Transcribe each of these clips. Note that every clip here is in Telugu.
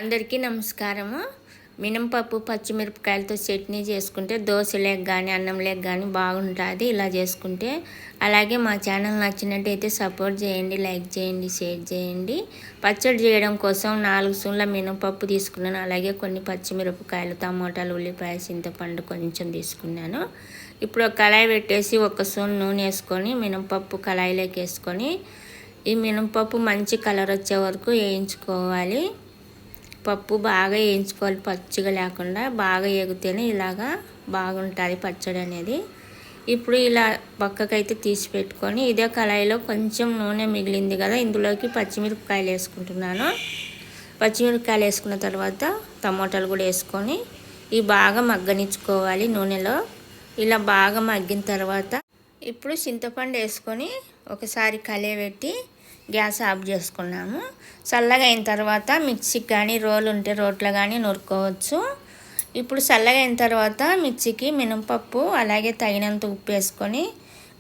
అందరికీ నమస్కారము. మినపప్పు పచ్చిమిరపకాయలతో చట్నీ చేసుకుంటే దోశలేకి కానీ అన్నంలేకి కానీ బాగుంటుంది ఇలా చేసుకుంటే. అలాగే మా ఛానల్ నచ్చినట్టయితే సపోర్ట్ చేయండి, లైక్ చేయండి, షేర్ చేయండి. పచ్చడి చేయడం కోసం 4 స్పూన్ల మినపప్పు తీసుకున్నాను. అలాగే కొన్ని పచ్చిమిరపకాయలు, టమాటాలు, ఉల్లిపాయ, చింతపండు కొంచెం తీసుకున్నాను. ఇప్పుడు ఒక కళాయి పెట్టేసి 1 స్పూన్ నూనె వేసుకొని మినపప్పు కళాయిలోకి వేసుకొని ఈ మినపప్పు మంచి కలర్ వచ్చే వరకు వేయించుకోవాలి. పప్పు బాగా వేయించుకోవాలి, పచ్చిగా లేకుండా బాగా వేగితేనే ఇలాగా బాగుంటుంది పచ్చడి అనేది. ఇప్పుడు ఇలా పక్కకైతే తీసి పెట్టుకొని ఇదే కళాయిలో కొంచెం నూనె మిగిలింది కదా, ఇందులోకి పచ్చిమిరపకాయలు వేసుకుంటున్నాను. పచ్చిమిరపకాయలు వేసుకున్న తర్వాత టమాటాలు కూడా వేసుకొని ఇవి బాగా మగ్గనిచ్చుకోవాలి నూనెలో. ఇలా బాగా మగ్గిన తర్వాత ఇప్పుడు చింతపండు వేసుకొని ఒకసారి కలయబెట్టి గ్యాస్ ఆఫ్ చేసుకున్నాము. చల్లగా అయిన తర్వాత మిక్సీకి కానీ రోలు ఉంటే రోట్లో కానీ నూరుకోవచ్చు. ఇప్పుడు చల్లగా అయిన తర్వాత మిక్సీకి మినపప్పు అలాగే తగినంత ఉప్పు వేసుకొని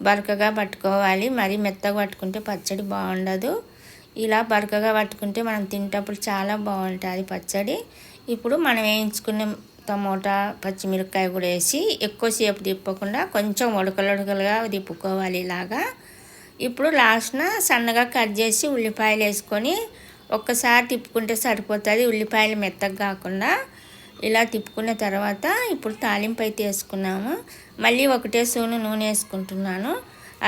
బరకగా పట్టుకోవాలి. మరి మెత్తగా పట్టుకుంటే పచ్చడి బాగుండదు. ఇలా బరకగా పట్టుకుంటే మనం తింటప్పుడు చాలా బాగుంటుంది పచ్చడి. ఇప్పుడు మనం వేయించుకునే టమోటా పచ్చిమిరపకాయ కూడా వేసి ఎక్కువసేపు తిప్పకుండా కొంచెం ఉడకలుగా తిప్పుకోవాలి ఇలాగా. ఇప్పుడు లాస్ట్న సన్నగా కట్ చేసి ఉల్లిపాయలు వేసుకొని ఒక్కసారి తిప్పుకుంటే సరిపోతుంది, ఉల్లిపాయలు మెత్తగా కాకుండా. ఇలా తిప్పుకున్న తర్వాత ఇప్పుడు తాలింపు అయితే వేసుకున్నాము. మళ్ళీ 1 స్పూన్ నూనె వేసుకుంటున్నాను.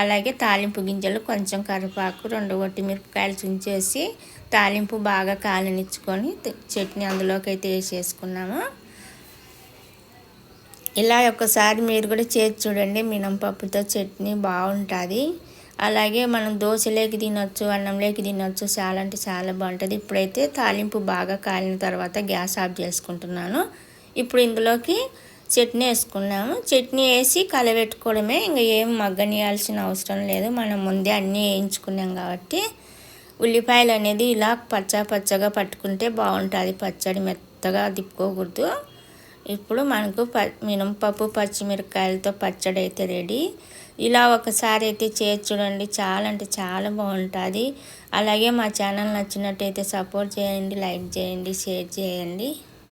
అలాగే తాలింపు గింజలు, కొంచెం కరివేపాకు, 2 మిరపకాయలు చుంచేసి తాలింపు బాగా కాలనిచ్చుకొని చట్నీ అందులోకి అయితే వేసేసుకున్నాము. ఇలా ఒకసారి మీరు కూడా చేసి చూడండి, మినపప్పుతో చట్నీ బాగుంటుంది. అలాగే మనం దోశలేకి తినొచ్చు, అన్నంలోకి తినొచ్చు, చాలా అంటే చాలా బాగుంటుంది. ఇప్పుడైతే తాలింపు బాగా కాలిన తర్వాత గ్యాస్ ఆఫ్ చేసుకుంటున్నాను. ఇప్పుడు ఇందులోకి చట్నీ వేసుకున్నాము. చట్నీ వేసి కలబెట్టుకోవడమే, ఇంకా ఏం మగ్గనియాల్సిన అవసరం లేదు, మనం ముందే అన్నీ వేయించుకున్నాం కాబట్టి. ఉల్లిపాయలు అనేది ఇలా పచ్చగా పట్టుకుంటే బాగుంటుంది పచ్చడి, మెత్తగా తిప్పుకోకూడదు. ఇప్పుడు మనకు మినపప్పు పచ్చిమిరపకాయలతో పచ్చడి అయితే రెడీ. ఇలా ఒకసారి అయితే చేసి చూడండి, చాలా అంటే చాలా బాగుంటుంది. అలాగే మా ఛానల్ నచ్చినట్టయితే సపోర్ట్ చేయండి, లైక్ చేయండి, షేర్ చేయండి.